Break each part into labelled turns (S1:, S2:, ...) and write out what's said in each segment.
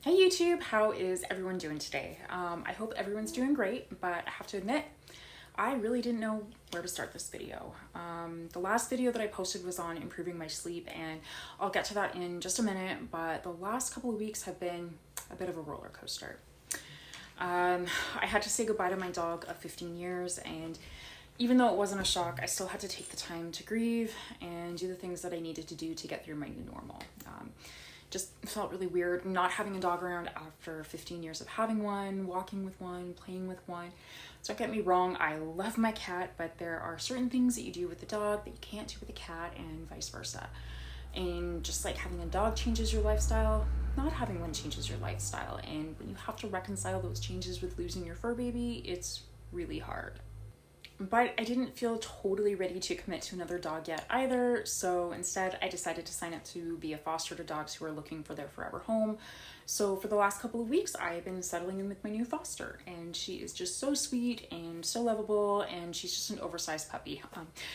S1: Hey YouTube, how is everyone doing today? I hope everyone's doing great, but I have to admit, I really didn't know where to start this video. The last video that I posted was on improving my sleep, and I'll get to that in just a minute, but the last couple of weeks have been a bit of a roller coaster. I had to say goodbye to my dog of 15 years, and even though it wasn't a shock, I still had to take the time to grieve and do the things that I needed to do to get through my new normal. Just felt really weird not having a dog around after 15 years of having one, walking with one, playing with one. So don't get me wrong, I love my cat, but there are certain things that you do with the dog that you can't do with a cat, and vice versa. And just like having a dog changes your lifestyle, not having one changes your lifestyle. And when you have to reconcile those changes with losing your fur baby, it's really hard. But I didn't feel totally ready to commit to another dog yet either, so instead I decided to sign up to be a foster to dogs who are looking for their forever home. So for the last couple of weeks, I've been settling in with my new foster, and she is just so sweet and so lovable, and she's just an oversized puppy.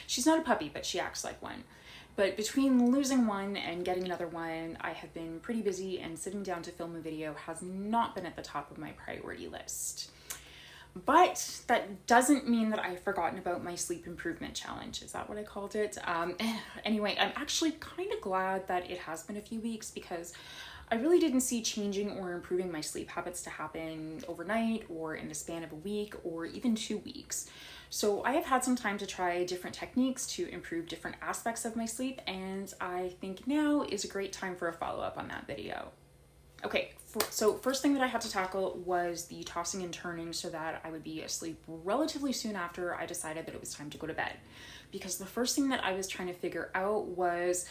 S1: She's not a puppy, but she acts like one. But between losing one and getting another one, I have been pretty busy, and sitting down to film a video has not been at the top of my priority list. But that doesn't mean that I've forgotten about my sleep improvement challenge. Is that what I called it? Anyway, I'm actually kind of glad that it has been a few weeks, because I really didn't see changing or improving my sleep habits to happen overnight or in the span of a week or even 2 weeks. So I have had some time to try different techniques to improve different aspects of my sleep, and I think now is a great time for a follow-up on that video. Okay, so first thing that I had to tackle was the tossing and turning so that I would be asleep relatively soon after I decided that it was time to go to bed. Because the first thing that I was trying to figure out was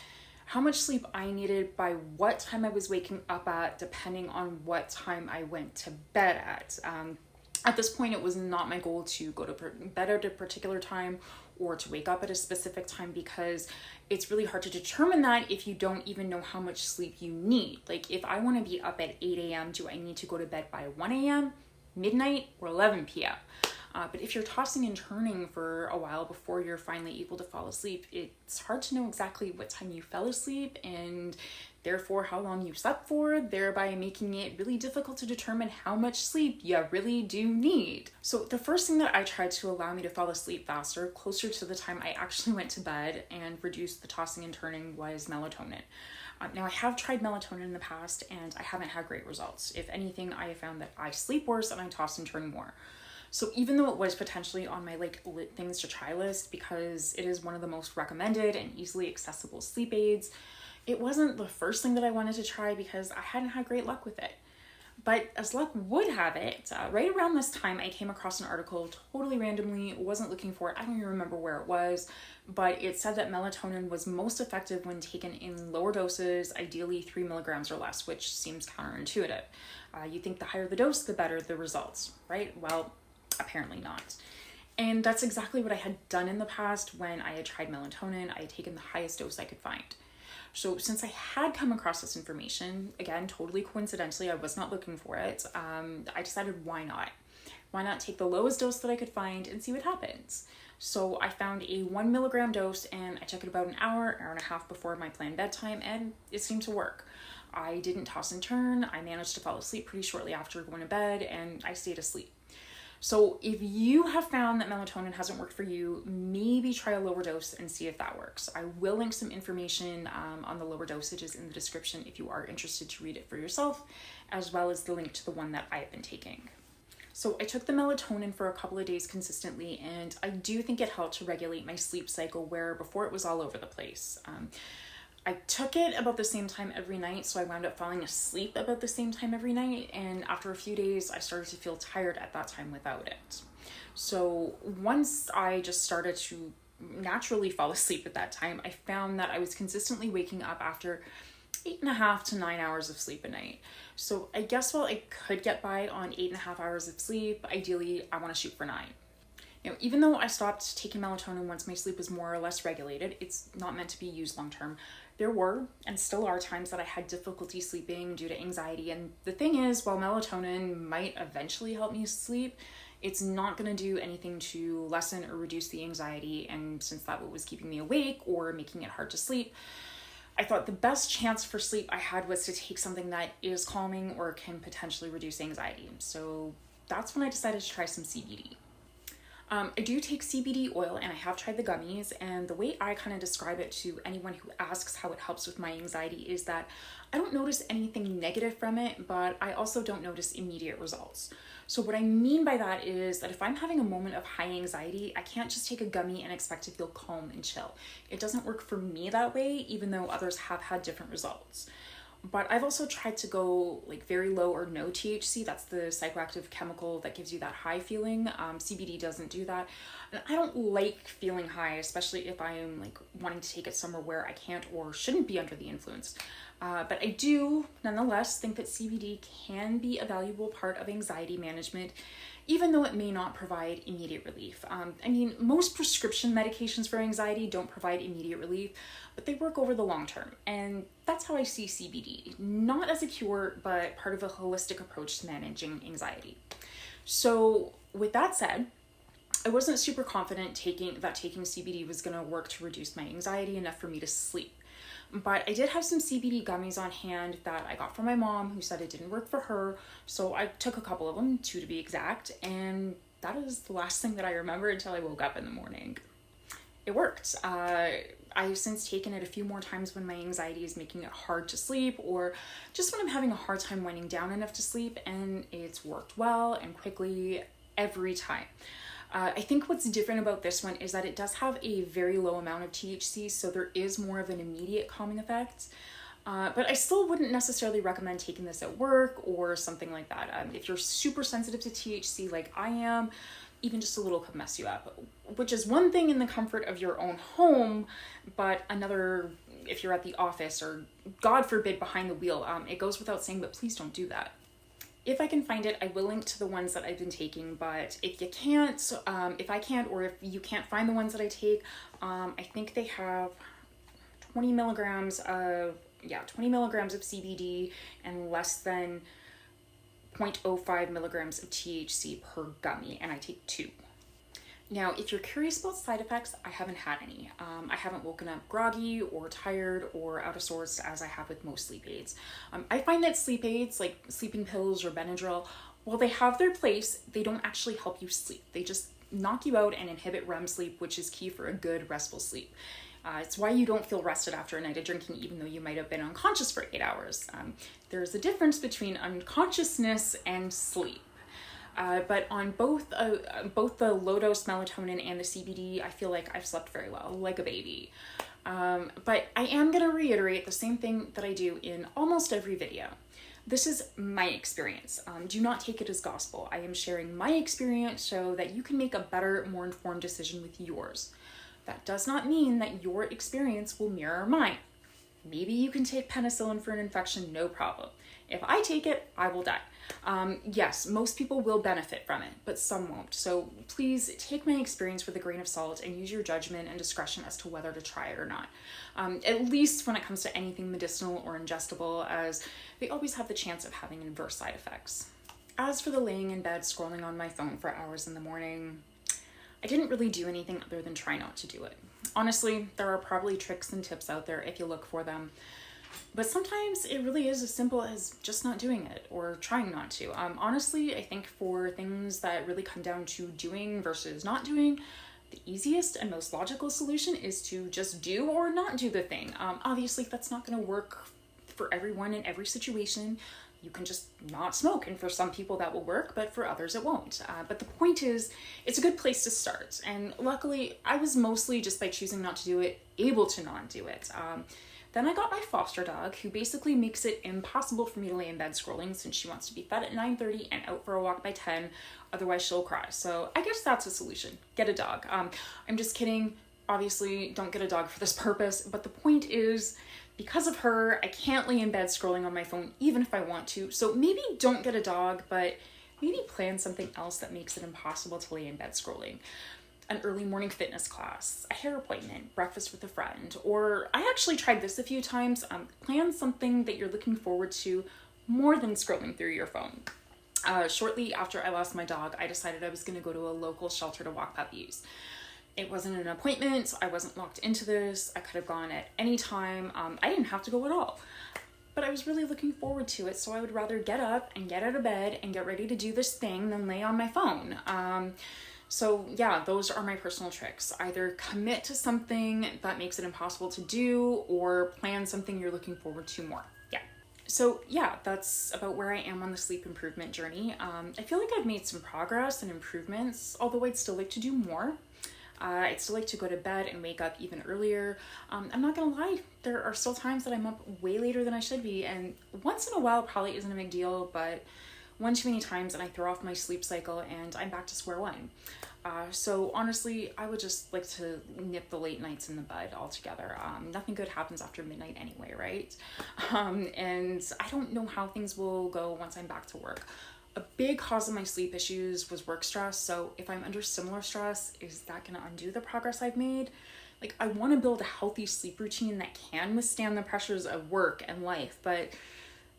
S1: how much sleep I needed by what time I was waking up at, depending on what time I went to bed at. At this point, it was not my goal to go to bed at a particular time or to wake up at a specific time, because it's really hard to determine that if you don't even know how much sleep you need. Like, if I want to be up at 8 a.m., do I need to go to bed by 1 a.m., midnight, or 11 p.m.? But if you're tossing and turning for a while before you're finally able to fall asleep, it's hard to know exactly what time you fell asleep and therefore how long you slept for, thereby making it really difficult to determine how much sleep you really do need. So the first thing that I tried to allow me to fall asleep faster, closer to the time I actually went to bed and reduced the tossing and turning, was melatonin. Now, I have tried melatonin in the past, and I haven't had great results. If anything, I have found that I sleep worse and I toss and turn more. So even though it was potentially on my things to try list, because it is one of the most recommended and easily accessible sleep aids, it wasn't the first thing that I wanted to try because I hadn't had great luck with it. But as luck would have it, right around this time, I came across an article totally randomly, wasn't looking for it, I don't even remember where it was, but it said that melatonin was most effective when taken in lower doses, ideally 3 milligrams or less, which seems counterintuitive. You think the higher the dose, the better the results, right? Well, apparently not. And that's exactly what I had done in the past when I had tried melatonin. I had taken the highest dose I could find. So since I had come across this information, again, totally coincidentally, I was not looking for it, I decided why not? Why not take the lowest dose that I could find and see what happens? So I found a 1 milligram dose, and I took it about an hour and a half before my planned bedtime, and it seemed to work. I didn't toss and turn, I managed to fall asleep pretty shortly after going to bed, and I stayed asleep. So if you have found that melatonin hasn't worked for you, maybe try a lower dose and see if that works. I will link some information on the lower dosages in the description if you are interested to read it for yourself, as well as the link to the one that I've been taking. So I took the melatonin for a couple of days consistently, and I do think it helped to regulate my sleep cycle, where before it was all over the place. I took it about the same time every night, so I wound up falling asleep about the same time every night, and after a few days, I started to feel tired at that time without it. So once I just started to naturally fall asleep at that time, I found that I was consistently waking up after 8.5 to 9 hours of sleep a night. So I guess while I could get by on 8.5 hours of sleep, ideally I want to shoot for 9. Even though I stopped taking melatonin once my sleep was more or less regulated, it's not meant to be used long term. There were, and still are, times that I had difficulty sleeping due to anxiety. And the thing is, while melatonin might eventually help me sleep, it's not going to do anything to lessen or reduce the anxiety. And since that was keeping me awake or making it hard to sleep, I thought the best chance for sleep I had was to take something that is calming or can potentially reduce anxiety. So that's when I decided to try some CBD. I do take CBD oil and I have tried the gummies, and the way I kind of describe it to anyone who asks how it helps with my anxiety is that I don't notice anything negative from it, but I also don't notice immediate results. So what I mean by that is that if I'm having a moment of high anxiety, I can't just take a gummy and expect to feel calm and chill. It doesn't work for me that way, even though others have had different results. But I've also tried to go like very low or no THC. That's the psychoactive chemical that gives you that high feeling. CBD doesn't do that. And I don't like feeling high, especially if I am like wanting to take it somewhere where I can't or shouldn't be under the influence. But I do nonetheless think that CBD can be a valuable part of anxiety management, even though it may not provide immediate relief. I mean, most prescription medications for anxiety don't provide immediate relief, but they work over the long term. And that's how I see CBD, not as a cure, but part of a holistic approach to managing anxiety. So with that said, I wasn't super confident taking CBD was gonna work to reduce my anxiety enough for me to sleep. But I did have some CBD gummies on hand that I got from my mom, who said it didn't work for her. So I took a couple of them, 2 to be exact, and that is the last thing that I remember until I woke up in the morning. It worked. I've since taken it a few more times when my anxiety is making it hard to sleep, or just when I'm having a hard time winding down enough to sleep, and it's worked well and quickly every time. I think what's different about this one is that it does have a very low amount of THC, so there is more of an immediate calming effect. But I still wouldn't necessarily recommend taking this at work or something like that. If you're super sensitive to THC like I am, even just a little could mess you up, which is one thing in the comfort of your own home, but another if you're at the office or, God forbid, behind the wheel. It goes without saying, but please don't do that. If I can find it, I will link to the ones that I've been taking, but if you can't, if I can't, or if you can't find the ones that I take, I think they have 20 milligrams of CBD and less than 0.05 milligrams of THC per gummy, and I take 2. Now, if you're curious about side effects, I haven't had any. I haven't woken up groggy or tired or out of sorts as I have with most sleep aids. I find that sleep aids like sleeping pills or Benadryl, while they have their place, they don't actually help you sleep. They just knock you out and inhibit REM sleep, which is key for a good restful sleep. It's why you don't feel rested after a night of drinking, even though you might have been unconscious for 8 hours. There's a difference between unconsciousness and sleep. But on both the low-dose melatonin and the CBD, I feel like I've slept very well, like a baby. But I am going to reiterate the same thing that I do in almost every video. This is my experience. Do not take it as gospel. I am sharing my experience so that you can make a better, more informed decision with yours. That does not mean that your experience will mirror mine. Maybe you can take penicillin for an infection, no problem. If I take it, I will die. Yes, most people will benefit from it, but some won't. So please take my experience with a grain of salt and use your judgment and discretion as to whether to try it or not. At least when it comes to anything medicinal or ingestible, as they always have the chance of having adverse side effects. As for the laying in bed scrolling on my phone for hours in the morning, I didn't really do anything other than try not to do it. Honestly, there are probably tricks and tips out there if you look for them. But sometimes it really is as simple as just not doing it or trying not to. Honestly, I think for things that really come down to doing versus not doing, the easiest and most logical solution is to just do or not do the thing. Obviously, that's not going to work for everyone in every situation. You can just not smoke, and for some people that will work, but for others it won't. But the point is, it's a good place to start. And luckily, I was mostly, just by choosing not to do it, able to not do it. Then I got my foster dog, who basically makes it impossible for me to lay in bed scrolling since she wants to be fed at 9:30 and out for a walk by 10, otherwise she'll cry. So I guess that's a solution. Get a dog. I'm just kidding. Obviously, don't get a dog for this purpose, but the point is, because of her, I can't lay in bed scrolling on my phone even if I want to. So maybe don't get a dog, but maybe plan something else that makes it impossible to lay in bed scrolling. An early morning fitness class, a hair appointment, breakfast with a friend, or I actually tried this a few times. Plan something that you're looking forward to more than scrolling through your phone. Shortly after I lost my dog, I decided I was going to go to a local shelter to walk puppies. It wasn't an appointment. I wasn't locked into this. I could have gone at any time. I didn't have to go at all. But I was really looking forward to it, so I would rather get up and get out of bed and get ready to do this thing than lay on my phone. So yeah, those are my personal tricks. Either commit to something that makes it impossible to do, or plan something you're looking forward to more. Yeah. So yeah, that's about where I am on the sleep improvement journey. I feel like I've made some progress and improvements, although I'd still like to do more. I'd still like to go to bed and wake up even earlier. I'm not gonna lie, there are still times that I'm up way later than I should be, and once in a while probably isn't a big deal, but one too many times and I throw off my sleep cycle and I'm back to square one. So honestly, I would just like to nip the late nights in the bud altogether. Nothing good happens after midnight anyway, right? And I don't know how things will go once I'm back to work. A big cause of my sleep issues was work stress. So if I'm under similar stress, is that gonna undo the progress I've made? Like, I wanna build a healthy sleep routine that can withstand the pressures of work and life, but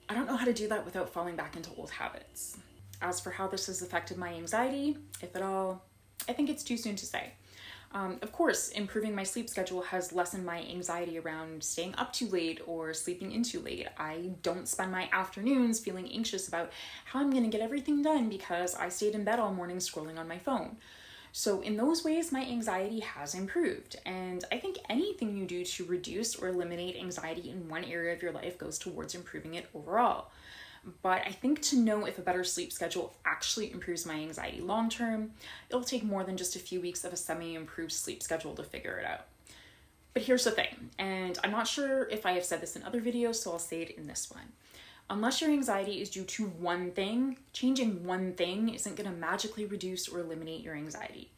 S1: I don't know how to do that without falling back into old habits. As for how this has affected my anxiety, if at all, I think it's too soon to say. Of course, improving my sleep schedule has lessened my anxiety around staying up too late or sleeping in too late. I don't spend my afternoons feeling anxious about how I'm going to get everything done because I stayed in bed all morning scrolling on my phone. So in those ways, my anxiety has improved. And I think anything you do to reduce or eliminate anxiety in one area of your life goes towards improving it overall. But I think to know if a better sleep schedule actually improves my anxiety long term, it'll take more than just a few weeks of a semi-improved sleep schedule to figure it out. But here's the thing, and I'm not sure if I have said this in other videos, so I'll say it in this one. Unless your anxiety is due to one thing, changing one thing isn't going to magically reduce or eliminate your anxiety.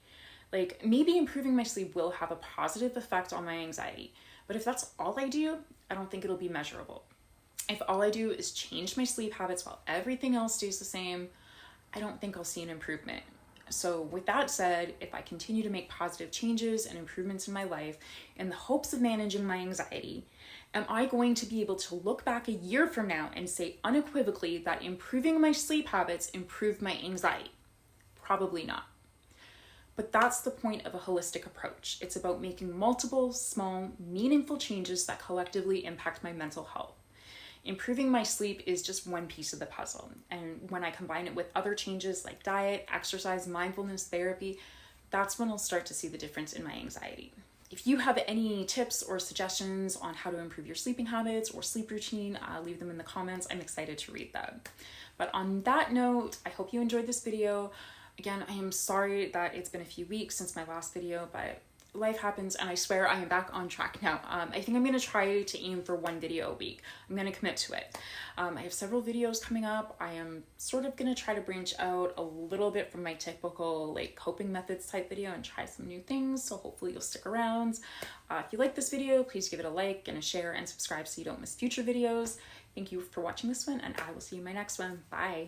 S1: Like, maybe improving my sleep will have a positive effect on my anxiety, but if that's all I do, I don't think it'll be measurable. If all I do is change my sleep habits while everything else stays the same, I don't think I'll see an improvement. So with that said, if I continue to make positive changes and improvements in my life in the hopes of managing my anxiety, am I going to be able to look back a year from now and say unequivocally that improving my sleep habits improved my anxiety? Probably not. But that's the point of a holistic approach. It's about making multiple, small, meaningful changes that collectively impact my mental health. Improving my sleep is just one piece of the puzzle. And when I combine it with other changes like diet, exercise, mindfulness, therapy, that's when I'll start to see the difference in my anxiety. If you have any tips or suggestions on how to improve your sleeping habits or sleep routine, leave them in the comments. I'm excited to read them. But on that note, I hope you enjoyed this video. Again, I am sorry that it's been a few weeks since my last video, but life happens and I swear I am back on track now. I think I'm going to try to aim for one video a week. I'm going to commit to it. I have several videos coming up. I am sort of going to try to branch out a little bit from my typical like coping methods type video and try some new things. So hopefully you'll stick around. If you like this video, please give it a like and a share and subscribe so you don't miss future videos. Thank you for watching this one and I will see you in my next one. Bye.